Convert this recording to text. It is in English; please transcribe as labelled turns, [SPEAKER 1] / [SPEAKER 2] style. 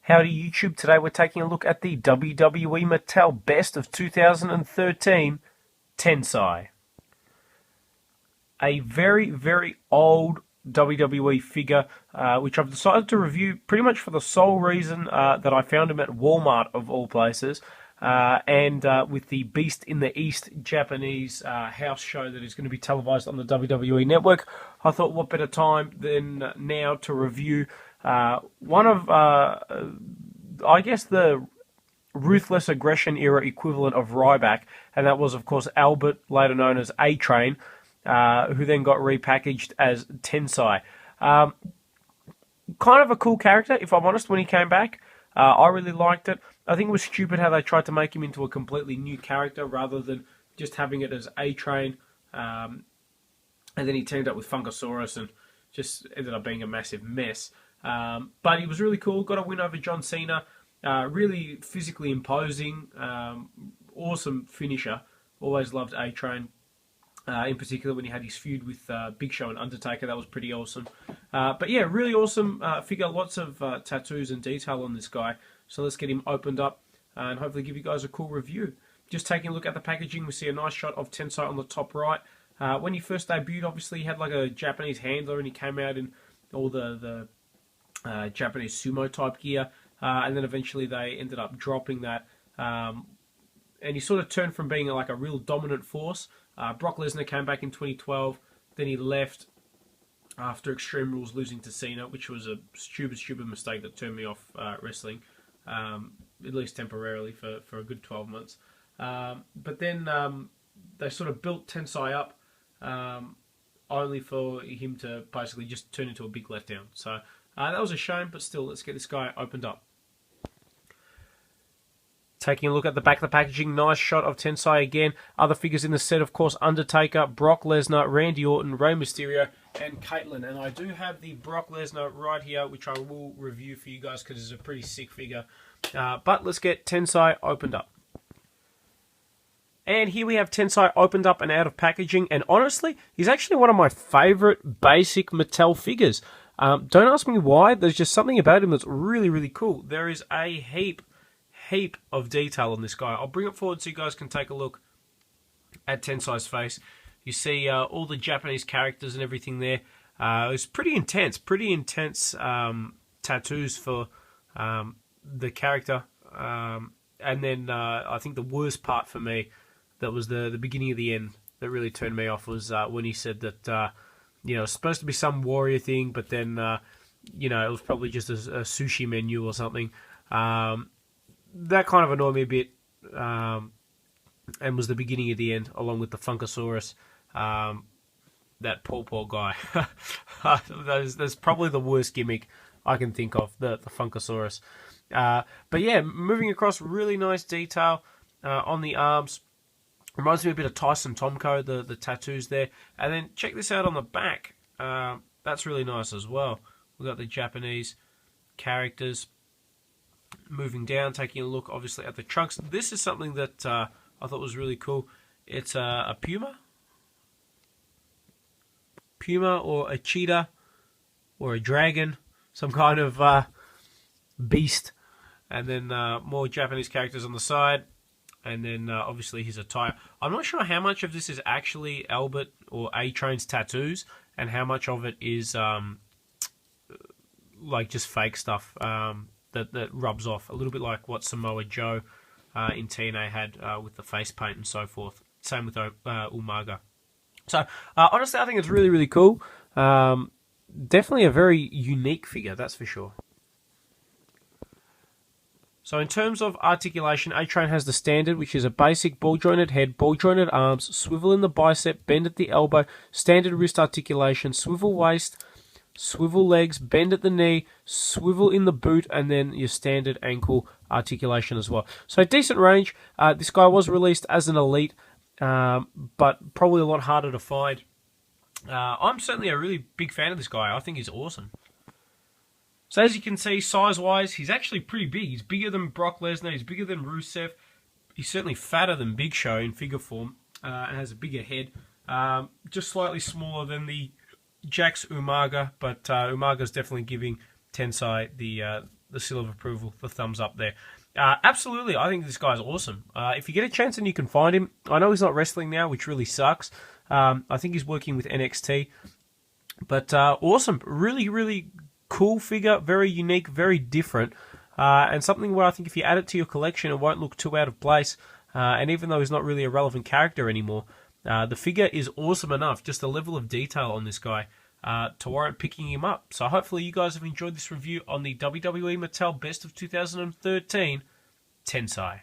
[SPEAKER 1] Howdy YouTube, today we're taking a look at the WWE Mattel Best of 2013 Tensai. A very, very old WWE figure, which I've decided to review pretty much for the sole reason that I found him at Walmart of all places, and with the Beast in the East Japanese house show that is going to be televised on the WWE Network, I thought what better time than now to review one of, I guess, the Ruthless Aggression era equivalent of Ryback, and that was, of course, Albert, later known as A-Train, who then got repackaged as Tensai. Kind of a cool character, if I'm honest, when he came back. I really liked it. I think it was stupid how they tried to make him into a completely new character rather than just having it as A-Train. And then he teamed up with Funkasaurus and just ended up being a massive mess. But he was really cool. Got a win over John Cena. Really physically imposing. Awesome finisher. Always loved A-Train. In particular when he had his feud with Big Show and Undertaker. That was pretty awesome. But yeah, really awesome figure. Lots of tattoos and detail on this guy. So let's get him opened up and hopefully give you guys a cool review. Just taking a look at the packaging, we see a nice shot of Tensai on the top right. When he first debuted, obviously he had like a Japanese handler and he came out in all the Japanese sumo type gear. And then eventually they ended up dropping that. And he sort of turned from being like a real dominant force. Brock Lesnar came back in 2012. Then he left after Extreme Rules losing to Cena, which was a stupid mistake that turned me off wrestling, at least temporarily for a good 12 months. But then they sort of built Tensai up only for him to basically just turn into a big letdown. So that was a shame, but still, let's get this guy opened up. Taking a look at the back of the packaging, nice shot of Tensai again. Other figures in the set, of course, Undertaker, Brock Lesnar, Randy Orton, Rey Mysterio, and Caitlyn. And I do have the Brock Lesnar right here, which I will review for you guys because it's a pretty sick figure. But let's get Tensai opened up. And here we have Tensai opened up and out of packaging. And honestly, he's actually one of my favorite basic Mattel figures. Don't ask me why. There's just something about him that's really, really cool. There is a heap of detail on this guy. I'll bring it forward so you guys can take a look at Tensai's face. You see all the Japanese characters and everything there. It's pretty intense tattoos for the character. And then I think the worst part for me, that was the beginning of the end that really turned me off, was when he said that it's supposed to be some warrior thing, but then it was probably just a sushi menu or something. That kind of annoyed me a bit, and was the beginning of the end, along with the Funkasaurus, that poor guy. That's probably the worst gimmick I can think of, the Funkasaurus. But yeah, moving across, really nice detail on the arms. Reminds me a bit of Tyson Tomko, the tattoos there. And then check this out on the back. That's really nice as well. We've got the Japanese characters. Moving down, taking a look, obviously, at the trunks. This is something that I thought was really cool. It's a puma or a cheetah or a dragon, some kind of beast. And then more Japanese characters on the side. And then, obviously, his attire. I'm not sure how much of this is actually Albert or A-Train's tattoos and how much of it is like just fake stuff. That rubs off a little bit like what Samoa Joe in TNA had with the face paint and so forth. Same with Umaga. So honestly, I think it's really, really cool. Definitely a very unique figure, that's for sure. So in terms of articulation, A-Train has the standard, which is a basic ball-jointed head, ball-jointed arms, swivel in the bicep, bend at the elbow, standard wrist articulation, swivel waist, swivel legs, bend at the knee, swivel in the boot, and then your standard ankle articulation as well. So decent range. This guy was released as an elite, but probably a lot harder to find. I'm certainly a really big fan of this guy. I think he's awesome. So as you can see, size-wise, he's actually pretty big. He's bigger than Brock Lesnar. He's bigger than Rusev. He's certainly fatter than Big Show in figure form, and has a bigger head. Just slightly smaller than the Jax Umaga, but Umaga's definitely giving Tensai the seal of approval, the thumbs up there. Absolutely, I think this guy's awesome. If you get a chance and you can find him, I know he's not wrestling now, which really sucks. I think he's working with NXT. But awesome, really, really cool figure, very unique, very different, and something where I think if you add it to your collection, it won't look too out of place. And even though he's not really a relevant character anymore, the figure is awesome enough, just the level of detail on this guy, to warrant picking him up. So hopefully you guys have enjoyed this review on the WWE Mattel Best of 2013 Tensai.